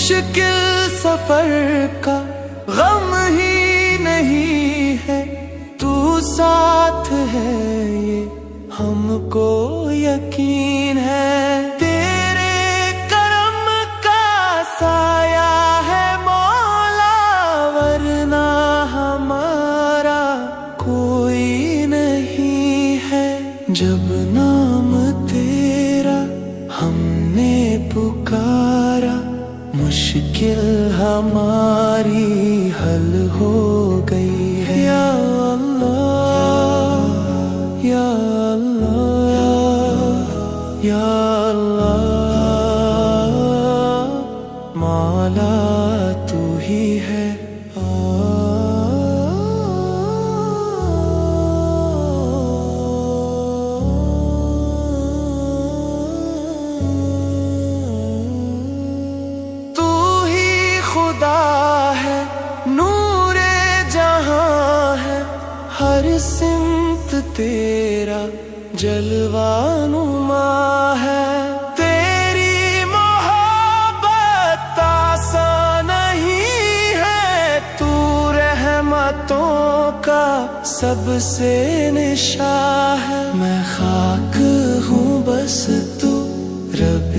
مشکل سفر کا غم ہی نہیں ہے، تو ساتھ ہے یہ ہم کو یقین ہے، تیرے کرم کا سایہ ہے مولا، ورنہ ہمارا کوئی نہیں ہے۔ جب نام تیرا ہم نے پکارا، مشکل ہماری حل ہو گئی ہے۔ یا اللہ یا اللہ یا اللہ، مولا تو ہی ہے۔ خدا ہے نور جہاں ہے، ہر سمت تیرا جلوہ نما ہے، تیری محبت آسان نہیں ہے، تو رحمتوں کا سب سے نشاں ہے، میں خاک ہوں بس تو رب